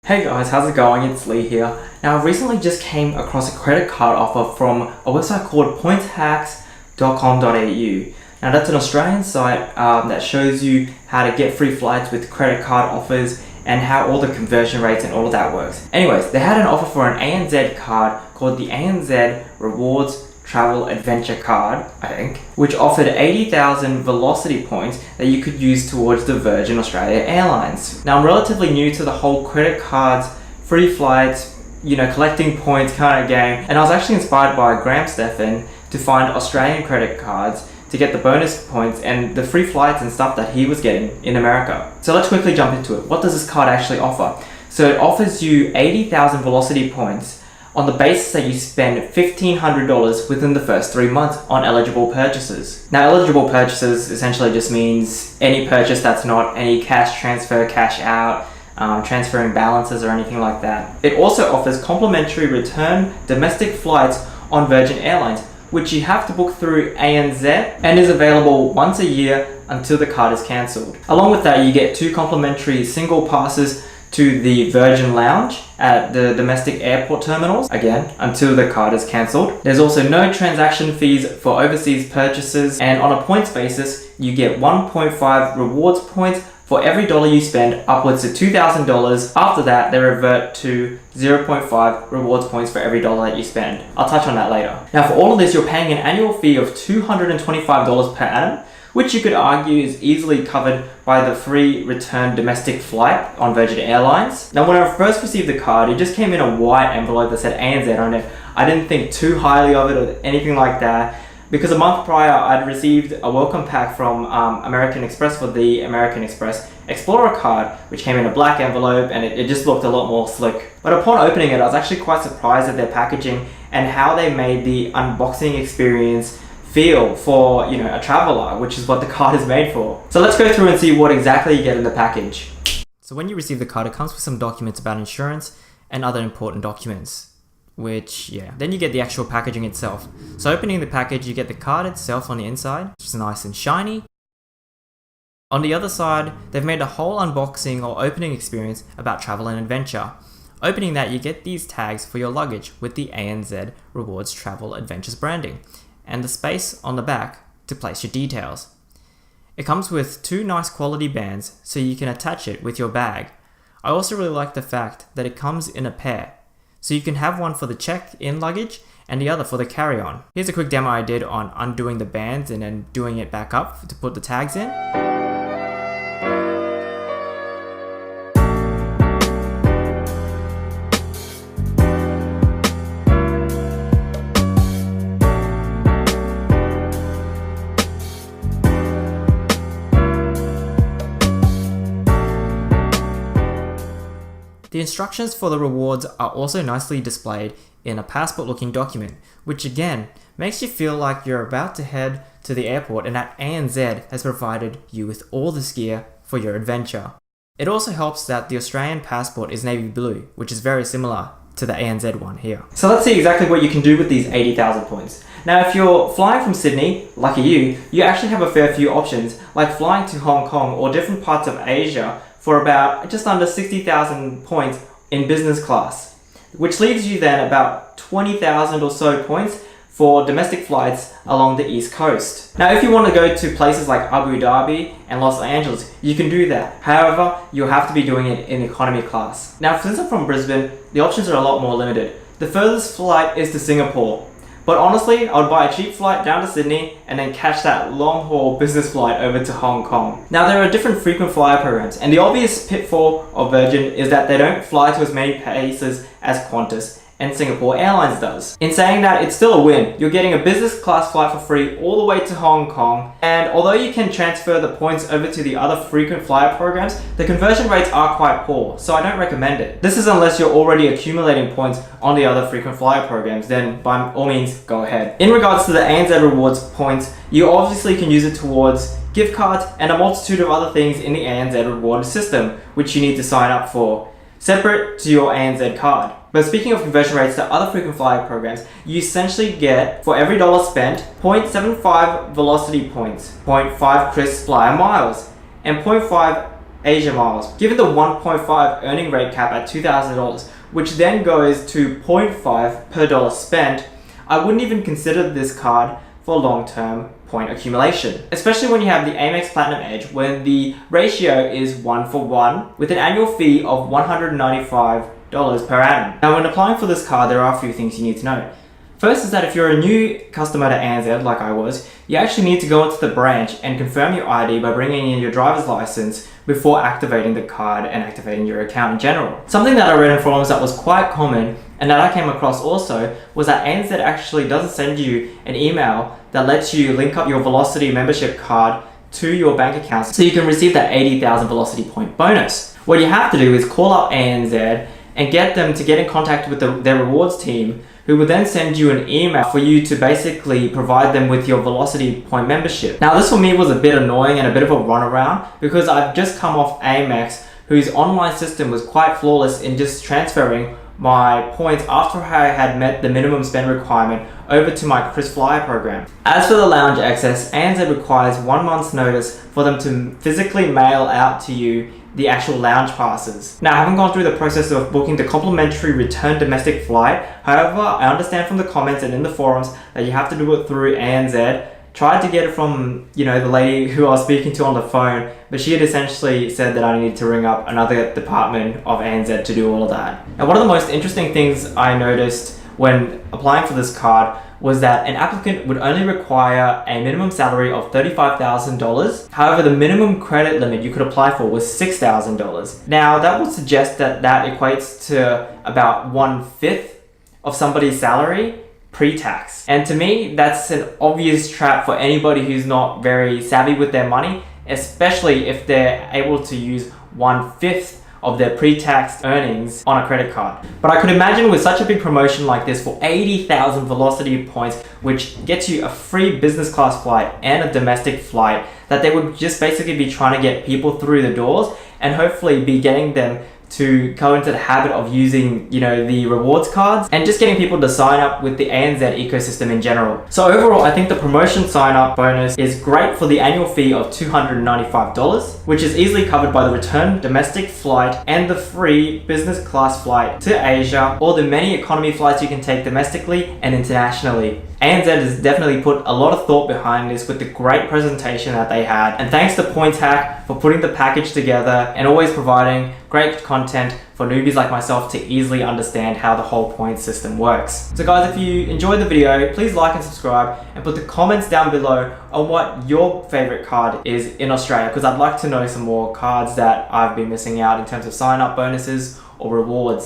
Hey guys, how's it going? It's Lee here. Now I recently just came across a credit card offer from a website called pointshacks.com.au. Now that's an Australian site that shows you how to get free flights with credit card offers and how all the conversion rates and all of that works. Anyways, they had an offer for an ANZ card called the ANZ Rewards Travel Adventure Card, I think, which offered 80,000 Velocity points that you could use towards the Virgin Australia Airlines. Now I'm relatively new to the whole credit cards, free flights, collecting points kind of game, and I was actually inspired by Graham Stephan to find Australian credit cards to get the bonus points and the free flights and stuff that he was getting in America. So let's quickly jump into it. What does this card actually offer? So it offers you 80,000 Velocity points on the basis that you spend $1,500 within the first 3 months on eligible purchases. Now, eligible purchases essentially just means any purchase that's not any cash transfer, cash out, transferring balances or anything like that. It also offers complimentary return domestic flights on Virgin Airlines, which you have to book through ANZ and is available once a year until the card is cancelled. Along with that, you get 2 complimentary single passes to the Virgin Lounge at the domestic airport terminals, again, until the card is cancelled. There's also no transaction fees for overseas purchases, and on a points basis, you get 1.5 rewards points for every dollar you spend upwards to $2,000. After that, they revert to 0.5 rewards points for every dollar that you spend. I'll touch on that later. Now, for all of this, you're paying an annual fee of $225 per annum, which you could argue is easily covered by the free return domestic flight on Virgin Airlines. Now, when I first received the card, it just came in a white envelope that said ANZ on it. I didn't think too highly of it or anything like that, because a month prior, I'd received a welcome pack from American Express for the American Express Explorer card, which came in a black envelope, and it just looked a lot more slick. But upon opening it, I was actually quite surprised at their packaging and how they made the unboxing experience feel for a traveler, which is what the card is made for. So let's go through and see what exactly you get in the package. So when you receive the card, it comes with some documents about insurance and other important documents, then you get the actual packaging itself. So opening the package, you get the card itself on the inside, which is nice and shiny. On the other side, they've made a whole unboxing or opening experience about travel and adventure. Opening that, you get these tags for your luggage with the ANZ Rewards Travel Adventures branding, and the space on the back to place your details. It comes with 2 nice quality bands so you can attach it with your bag. I also really like the fact that it comes in a pair, so you can have one for the check-in luggage and the other for the carry-on. Here's a quick demo I did on undoing the bands and then doing it back up to put the tags in. The instructions for the rewards are also nicely displayed in a passport-looking document, which again makes you feel like you're about to head to the airport and that ANZ has provided you with all this gear for your adventure. It also helps that the Australian passport is navy blue, which is very similar to the ANZ one here. So let's see exactly what you can do with these 80,000 points. Now, if you're flying from Sydney, lucky you actually have a fair few options, like flying to Hong Kong or different parts of Asia for about just under 60,000 points in business class, which leaves you then about 20,000 or so points for domestic flights along the East Coast. Now, if you want to go to places like Abu Dhabi and Los Angeles, you can do that. However, you'll have to be doing it in economy class. Now, since I'm from Brisbane, the options are a lot more limited. The furthest flight is to Singapore. But honestly, I would buy a cheap flight down to Sydney and then catch that long-haul business flight over to Hong Kong. Now, there are different frequent flyer programs, and the obvious pitfall of Virgin is that they don't fly to as many places as Qantas and Singapore Airlines does. In saying that, it's still a win. You're getting a business class flight for free all the way to Hong Kong, and although you can transfer the points over to the other frequent flyer programs, the conversion rates are quite poor, so I don't recommend it. This is unless you're already accumulating points on the other frequent flyer programs, then by all means, go ahead. In regards to the ANZ Rewards points, you obviously can use it towards gift cards and a multitude of other things in the ANZ Reward system, which you need to sign up for, separate to your ANZ card. But speaking of conversion rates to other frequent flyer programs, you essentially get, for every dollar spent, 0.75 Velocity points, 0.5 Kris Flyer miles, and 0.5 Asia Miles. Given the 1.5 earning rate cap at $2,000, which then goes to 0.5 per dollar spent, I wouldn't even consider this card for long-term point accumulation. Especially when you have the Amex Platinum Edge, where the ratio is 1-for-1 with an annual fee of $195 per annum. Now, when applying for this card, there are a few things you need to know. First is that if you're a new customer to ANZ, like I was, you actually need to go into the branch and confirm your ID by bringing in your driver's license before activating the card and activating your account in general. Something that I read in forums that was quite common and that I came across also was that ANZ actually doesn't send you an email that lets you link up your Velocity membership card to your bank account so you can receive that 80,000 Velocity point bonus. What you have to do is call up ANZ and get them to get in contact with their rewards team, who will then send you an email for you to basically provide them with your Velocity point membership. Now, this for me was a bit annoying and a bit of a runaround because I've just come off Amex, whose online system was quite flawless in just transferring my points after I had met the minimum spend requirement over to my KrisFlyer program. As for the lounge access, ANZ requires 1 month's notice for them to physically mail out to you the actual lounge passes. Now, I haven't gone through the process of booking the complimentary return domestic flight. However, I understand from the comments and in the forums that you have to do it through ANZ. Tried to get it from, the lady who I was speaking to on the phone, but she had essentially said that I needed to ring up another department of ANZ to do all of that. Now, one of the most interesting things I noticed when applying for this card was that an applicant would only require a minimum salary of $35,000. However, the minimum credit limit you could apply for was $6,000. Now, that would suggest that equates to about 1/5 of somebody's salary pre-tax. And to me, that's an obvious trap for anybody who's not very savvy with their money, especially if they're able to use 1/5 of their pre-tax earnings on a credit card. But I could imagine with such a big promotion like this for 80,000 Velocity points, which gets you a free business class flight and a domestic flight, that they would just basically be trying to get people through the doors and hopefully be getting them to go into the habit of using, the rewards cards and just getting people to sign up with the ANZ ecosystem in general. So overall, I think the promotion sign up bonus is great for the annual fee of $295, which is easily covered by the return domestic flight and the free business class flight to Asia, or the many economy flights you can take domestically and internationally. ANZ has definitely put a lot of thought behind this with the great presentation that they had, and thanks to PointsHack for putting the package together and always providing great content for newbies like myself to easily understand how the whole point system works. So guys, if you enjoyed the video, please like and subscribe and put the comments down below on what your favorite card is in Australia, because I'd like to know some more cards that I've been missing out in terms of sign up bonuses or rewards.